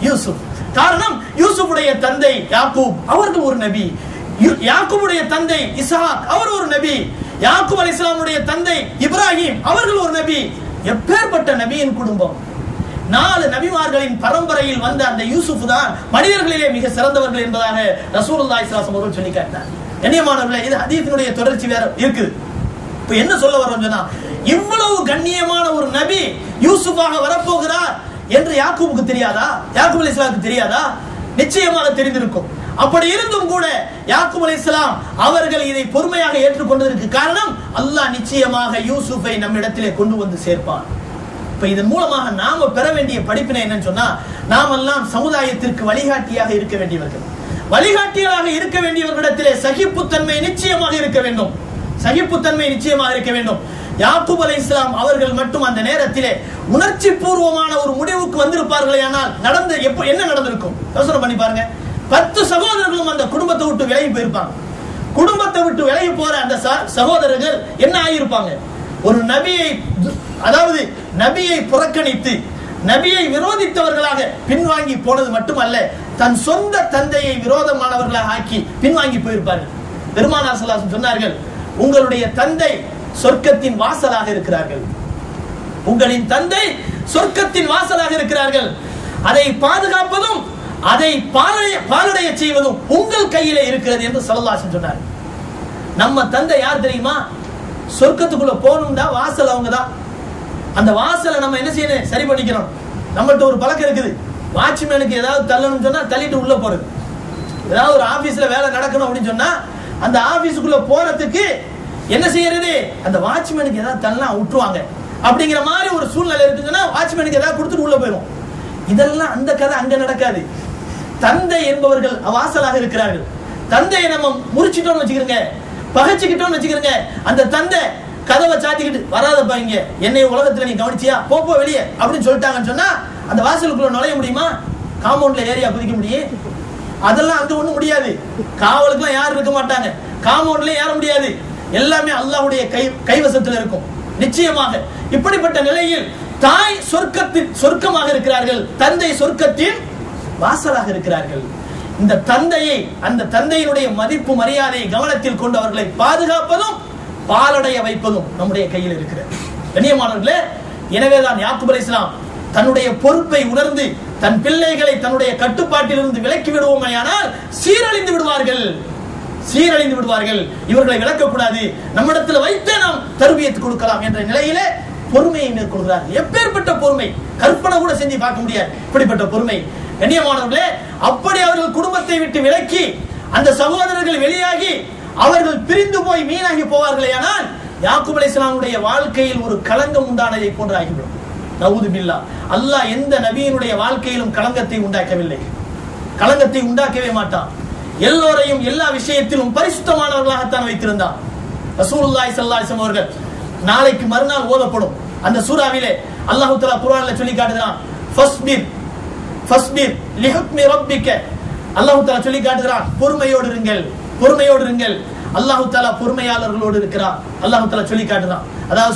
யூசுப். காரணம், யூசுஃபுடைய தந்தை யாக்கூப், அவர்கள் ஒரு நபி. யாக்கூபுடைய தந்தை இஸ்ஹாக், அவர் ஒரு நபி. யாக்கூப் அலைஹிஸ்ஸலாமுடைய தந்தை இப்ராஹிம், அவர்கள் ஒரு நபி. எப்பேற்பட்ட நபியின் குடும்பம்! 4 நபிமார்களின் பரம்பரையில் வந்த அந்த யூசுப் தான் மனிதர்களிலே மிக சிறந்தவர்கள் என்பதாக ரசூலுல்லாஹி ஸல்லல்லாஹு அலைஹி வஸல்லம் அவர்கள் சொல்லி காட்டினார். கண்ணியமானவர்களே, இது ஹதீஸினுடைய தொடர்ச்சி வேற இருக்குது. இப்ப என்ன சொல்ல வரோம் சொன்னா, இவ்வளவு கண்ணியமான ஒரு நபி யூசுஃபாக வரப்போகிறார் என்று யாக்கூபுக்கு தெரியாதா? யாக்கூப் அலைஹிஸ்ஸலாமுக்கு தெரியாதா? நிச்சயமாக தெரிந்திருக்கும். அப்படி இருந்தும் கூட யாக்கூப் அலைஹிஸ்ஸலாம் அவர்கள் இதை பொறுமையாக ஏற்றுக்கொண்டதற்கு காரணம், அல்லாஹ் நிச்சயமாக யூசுஃபை நம்மிடத்திலே கொண்டு வந்து சேர்ப்பான். இப்ப இதன் மூலமாக நாம பெற வேண்டிய படிப்பினை என்னன்னு சொன்னா, நாம் எல்லாம் சமுதாயத்திற்கு வழிகாட்டியாக இருக்க வேண்டியவர்கள். வழிகாட்டியாக இருக்க வேண்டியவர்களிடத்திலே சகிப்புத்தன்மை நிச்சயமாக இருக்க வேண்டும். சகிப்புத்தன்மை நிச்சயமாக இருக்க வேண்டும். யாக்கூப் அலைஹிஸ்ஸலாம் அவர்கள் மட்டும் அந்த நேரத்திலே உணர்ச்சி பூர்வமான ஒரு முடிவுக்கு வந்திருப்பார்களே, ஆனால் என்ன நடந்திருக்கும் யோசனை பண்ணி பாருங்க. 10 சகோதரர்களும் அந்த குடும்பத்தை விட்டு விலகி போயிருப்பாங்க. குடும்பத்தை விட்டு விலகி போற அந்த சகோதரர்கள் என்ன ஆகியிருப்பாங்க? ஒரு நபியை, அதாவது நபியை புறக்கணித்து நபியை விரோதித்தவர்களாக பின்வாங்கி போனது மட்டுமல்ல, தன் சொந்த தந்தையை விரோதமானவர்களாக ஆக்கி பின்வாங்கி போயிருப்பார்கள். பெருமானார் ஸல்லல்லாஹு அலைஹி வஸல்லம் சொன்னார்கள், உங்களுடைய தந்தை சொர்க்கத்தின் வாசலாக இருக்கிறார்கள். உங்களின் தந்தை சொர்க்கத்தின் வாசலாக இருக்கிறார்கள். அதை பாதுகாப்பதும் அதை பாலடைய செய்வதும் உங்கள் கையிலே இருக்கிறது என்று ஸல்லல்லாஹு அலைஹி வஸல்லம் சொன்னார். நம்ம தந்தை யார் தெரியுமா? சொர்க்கத்துக்குள்ள போகணும்னா வாசல் அவங்க தான். அந்த வாசலை நம்ம என்ன செய்யணும்? சரி பண்ணிக்கணும். நம்மள்ட்ட ஒரு பழக்கம் இருக்குது, வாட்ச்மேனுக்கு ஏதாவது தள்ளணும்னு சொன்னா தள்ளிட்டு உள்ள போறது. ஏதாவது ஒரு ஆபீஸ்ல வேலை நடக்கணும் அப்படின்னு சொன்னா அந்த ஆபீஸுக்குள்ள போறதுக்கு என்ன செய்யறது? அந்த வாட்ச்மேனுக்கு ஏதாவது தள்ளனா விட்டுருவாங்க அப்படிங்கிற மாதிரி ஒரு சூழ்நிலை இருக்குன்னா வாட்ச்மேனுக்கு ஏதாவது கொடுத்துட்டு உள்ள போயிடும். இதெல்லாம் அந்த கதை அங்க நடக்காது. தந்தை என்பவர்கள் வாசலாக இருக்கிறார்கள். தந்தையை நம்ம முறிச்சிட்டோம்னு வச்சுக்கிறோங்க, பகைச்சுக்கிட்டோம்னு வச்சுக்கிறோங்க, அந்த தந்தை கதவை சாத்திக்கிட்டு வராதப்பா இங்க, என்னை உலகத்துல நீ கவனிச்சியா, போ வெளியே அப்படின்னு சொல்லிட்டாங்கன்னு சொன்னா அந்த வாசலுக்குள்ள நுழைய முடியுமா? காம்பவுண்ட்ல ஏரியா குதிக்க முடியும்? அதெல்லாம் அங்க ஒண்ணும் முடியாது. காவலுக்குலாம் யாரும் இருக்க மாட்டாங்க, காம்பவுண்ட்ல ஏற முடியாது. எல்லாமே அல்லாஹ்வுடைய கைவசத்தில் இருக்கும். நிச்சயமாக இப்படிப்பட்ட நிலையில் தாய் சொர்க்கமாக இருக்கிறார்கள், தந்தை சொர்க்கத்தின் வாசலாக இருக்கிறார்கள். இந்த தந்தையை, அந்த தந்தையினுடைய மதிப்பு மரியாதையை கவனத்தில் கொண்டு அவர்களை பாதுகாப்பதும் பாலடைய வைப்பதும் நம்முடைய கையில் இருக்கிறது. கண்ணியமானவர்களே, எனவேதான் யாக்கூப் அலைஹிஸ்ஸலாம் தன்னுடைய பொறுப்பை உணர்ந்து தன் பிள்ளைகளை தன்னுடைய கட்டுப்பாட்டிலிருந்து விலக்கி விடுவோமையானால் சீரழிந்து விடுவார்கள், சீரழிந்து விடுவார்கள். இவர்களை விலக்கக்கூடாது, நம்மிடத்தில் வைத்து நாம் தர்பியத் கொடுக்கலாம் என்ற நிலையிலே பொறுமையை மேற்கொள்கிறார்கள். எப்பேற்பட்ட பொறுமை! கற்பனை கூட செஞ்சு பார்க்க முடியாது இப்படிப்பட்ட பொறுமை. கண்ணியமானவர்களே, அப்படி அவர்கள் குடும்பத்தை விட்டு விலக்கி அந்த சகோதரர்கள் வெளியாகி அவர்கள் பிரிந்து போய் மீனாகி போவார்களே, ஆனால் யாக்கூப் அலைஹிஸ்ஸலாமுடைய வாழ்க்கையில் ஒரு களங்கம் உண்டானதை போன்று ஆகிவிடும். நஊது பில்லாஹ். அல்லாஹ் எந்த நபியினுடைய வாழ்க்கையிலும் களங்கத்தை உண்டாக்கவில்லை, களங்கத்தை உண்டாக்கவே மாட்டான். எல்லோரையும் எல்லா விஷயத்திலும் பரிசுத்தமானவர்களாகத்தான் வைத்திருந்தான். ரசூலுல்லாஹி ஸல்லல்லாஹு அலைஹி வஸல்லம் அவர்கள் நாளைக்கு மறுநாள் ஓதப்படும் அந்த சூராவிலே அல்லாஹ் தஆலா குர்ஆன்ல சொல்லி காட்டுகிறான், ஃபஸ்பிர் ஃபஸ்பிர் லிஹுக்மி ரப்பிக. அல்லாஹ் தஆலா சொல்லி காட்டுகிறான், பொறுமையோடு இருங்கள், பொறுமையோடு இருங்கள். அல்லாஹ் தஆலா பொறுமையாளர்களோடு இருக்கிறான். அல்லாஹ் தஆலா சொல்லி காட்டுறான். அதாவது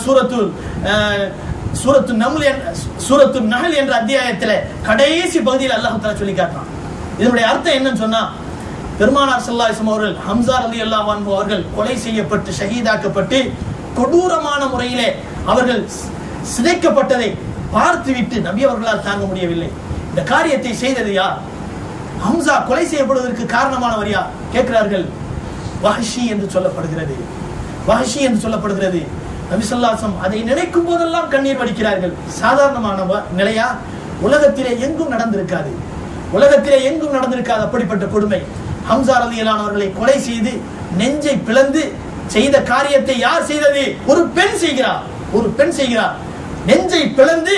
சூரத்து நஹல் என்ற அத்தியாயத்திலே கடைசி பகுதியில் அல்லாஹ் தஆலா சொல்லி காட்டுறான். இதனுடைய அர்த்தம் என்னன்னு சொன்னா, பெருமானார் ஸல்லல்லாஹு அலைஹி வஸல்லம் அவர்கள் ஹம்ஸா ரலியல்லாஹு அன்ஹு அவர்கள் கொலை செய்யப்பட்டு ஷஹீதாக்கப்பட்டு கொடூரமான முறையிலே அவர்கள் சிதைக்கப்பட்டதை பார்த்துவிட்டு நபி அவர்களால் தாங்க முடியவில்லை. இந்த காரியத்தை செய்தது யார்? ஹம்ஸா கொலை செய்யப்படுவதற்கு காரணமானவர் யார் கேட்கிறார்கள். வஹ்ஷி என்று சொல்லப்படுகிறது, வஹ்ஷி என்று சொல்லப்படுகிறது. நபி ஸல்லல்லாஹு அலைஹி வஸல்லம் அதை நினைக்கும் போதெல்லாம் கண்ணீர் வடிக்கிறார்கள். சாதாரணமான நிலையா? உலகத்திலே எங்கும் நடந்திருக்காது. உலகத்திலே எங்கும் நடந்திருக்காது அப்படிப்பட்ட கொடுமை. ஹம்சா ரலியல்லாஹு அவர்களை கொலை செய்து நெஞ்சை பிளந்து செய்த காரியத்தை யார் செய்தது? ஒரு பெண் செய்கிறார். ஒரு பெண் செய்கிறார். நெஞ்சை பிளந்து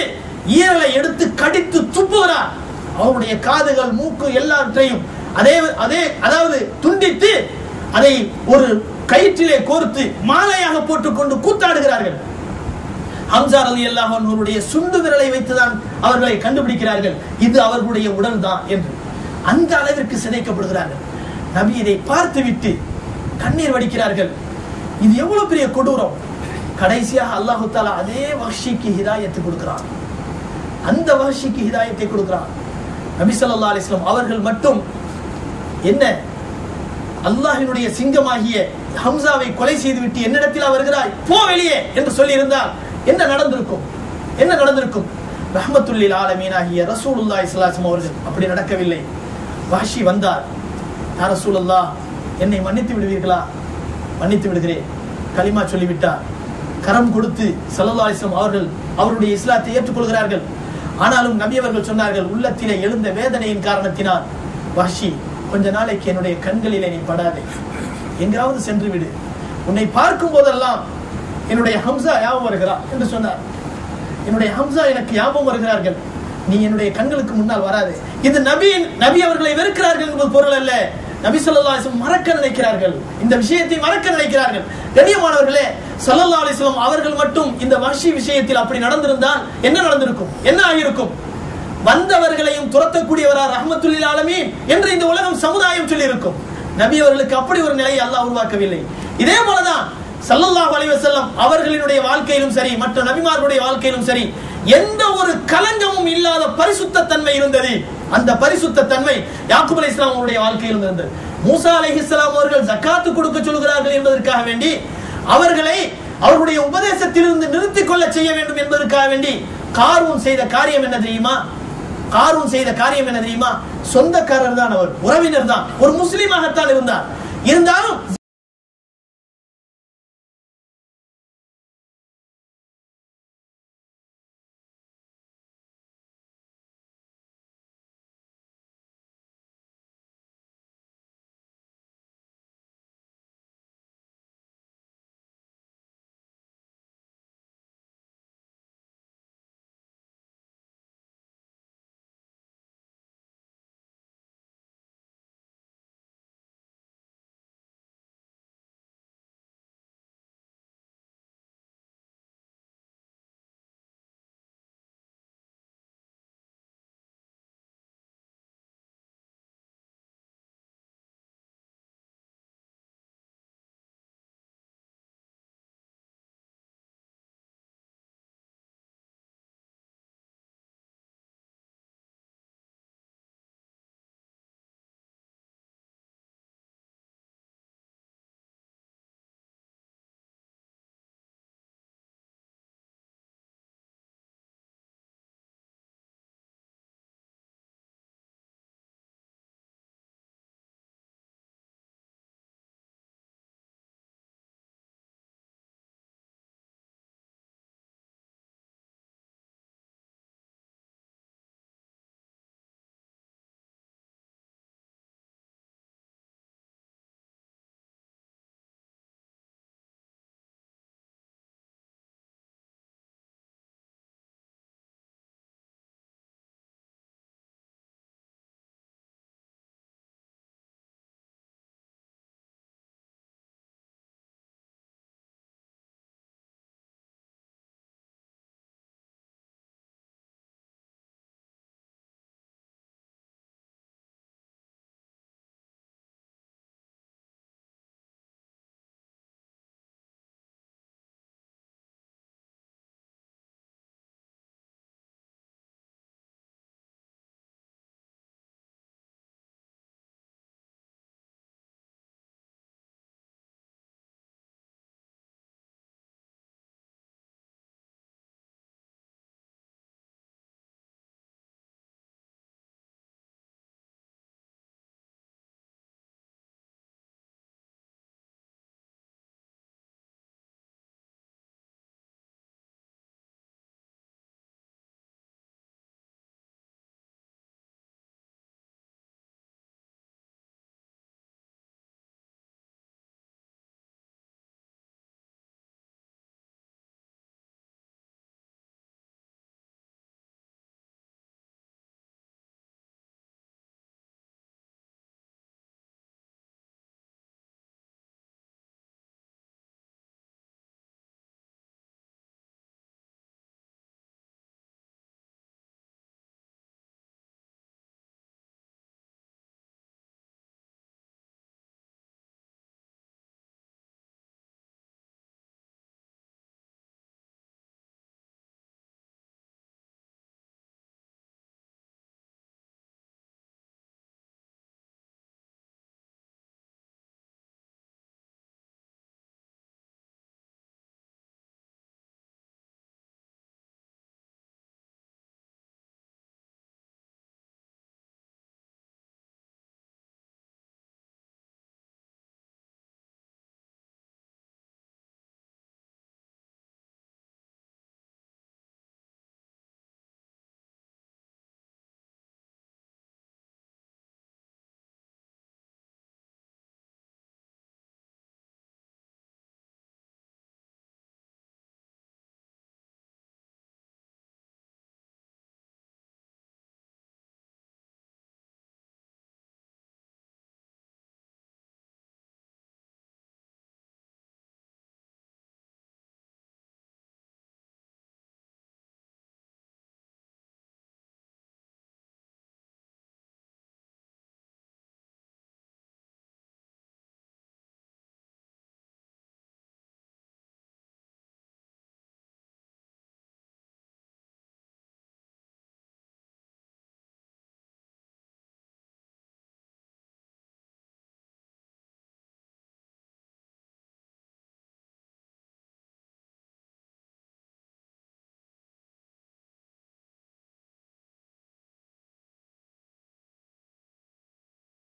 ஈரலை எடுத்து கடித்து துப்புகிறார். அவருடைய காதுகள், மூக்கு எல்லாவற்றையும் அதாவது துண்டித்து அதை ஒரு கயிற்றிலே கோர்த்து மாலையாக போட்டுக்கொண்டு கூத்தாடுகிறார்கள். ஹம்சா ரலியல்லாஹு அன்ஹுவுடைய சுண்டு விரலை வைத்துதான் அவர்களை கண்டுபிடிக்கிறார்கள், இது அவர்களுடைய உடல் தான் என்று. அந்த அளவிற்கு சிதைக்கப்படுகிறார்கள். நபி இதை பார்த்துவிட்டு கண்ணீர் வடிக்கிறார்கள். இது எவ்வளவு பெரிய கொடூரம். கடைசியாக அல்லாஹு தஆலா அதே வஹ்ஷிக்கு ஹிதாயத்தை கொடுக்கிறான். அந்த வஹ்ஷிக்கு ஹிதாயத்தை கொடுக்கிறான். நபி ஸல்லல்லாஹு அலைஹி வஸல்லம் அவர்கள் மட்டும் என்ன அல்லாஹ்வினுடைய சிங்கமாகிய ஹம்சாவை கொலை செய்துவிட்டு என்னிடத்தில் வருகிறாய், போ வெளியே என்று சொல்லி இருந்தால் என்ன நடந்திருக்கும்? என்ன நடந்திருக்கும்? ரஹ்மத்துல் லில் ஆலமீனாகிய ரசூலுல்லாஹி ஸல்லல்லாஹு அலைஹி வஸல்லம் அவர்கள் அப்படி நடக்கவில்லை. வஹ்ஷி வந்தார். யா ரசூலல்லாஹ், என்னை மன்னித்து விடுவீர்களா? மன்னித்து விடுகிறேன். கலிமா சொல்லிவிட்டார். கரம் கொடுத்து ஸல்லல்லாஹு அலைஹி வஸல்லம் அவர்கள் அவருடைய இஸ்லாத்தை ஏற்றுக்கொள்கிறார்கள். ஆனாலும் நபி அவர்கள் சொன்னார்கள், உள்ளத்திலே எழுந்த வேதனையின் காரணத்தினால், வஹ்ஷி, கொஞ்ச நாளைக்கு என்னுடைய கண்களிலே நீ படாதே, எங்காவது சென்று விடு. உன்னை பார்க்கும் போதெல்லாம் என்னுடைய ஹம்சா ஞாபகம் வருகிறார் என்று சொன்னார். என்னுடைய ஹம்சா எனக்கு ஞாபகம் வருகிறார்கள், நீ என்னுடைய கண்களுக்கு முன்னால் வராதே. இது நபி அவர்களை வெறுக்கிறார்கள் என்பது பொருள் அல்ல. நபி ஸல்லல்லாஹு அலைஹி வஸல்லம் மறக்க நினைக்கிறார்கள், இந்த விஷயத்தை மறக்க நினைக்கிறார்கள். கண்ணியமானவர்களே, ஸல்லல்லாஹு அலைஹி வஸல்லம் அவர்கள் மட்டும் இந்த வஹ்ஷி விஷயத்தில் அப்படி நடந்திருந்தால் என்ன நடந்திருக்கும்? என்ன ஆகியிருக்கும்? வந்தவர்களையும் துரத்தக்கூடியவரா ரஹ்மத்துல் லில் ஆலமீன் என்று இந்த உலகம் சமுதாயம் சொல்லி இருக்கும். நபி அவர்களுக்கு அப்படி ஒரு நிலையை அல்லாஹ் உருவாக்கவில்லை. இதே போலதான் ஸல்லல்லாஹு அலைஹி வஸல்லம் அவர்களினுடைய வாழ்க்கையிலும் சரி, மற்ற நபிமார்களுடைய வாழ்க்கையிலும் சரி, எந்த ஒரு கலங்கமும் இல்லாத பரிசுத்த தன்மை இருந்தது. அந்த பரிசுத்த தன்மை யாக்கூப் அலைஹிஸ்ஸலாம் அவருடைய வாழ்க்கையில் இருந்தது. மூசா அலைஹிஸ்ஸலாம் அவர்கள் ஜகாத் கொடுக்க சொல்கிறார்கள் என்பதற்காக வேண்டி அவர்களை அவர்களுடைய உபதேசத்திலிருந்து நிறுத்திக் கொள்ள செய்ய வேண்டும் என்பதற்காக வேண்டி காரூன் செய்த காரியம் என்ன தெரியுமா? காரூன் செய்த காரியம் என்ன தெரியுமா? சொந்தக்காரர் தான், அவர் உறவினர் தான், ஒரு முஸ்லிமாகத்தான் இருந்தார். இருந்தாலும்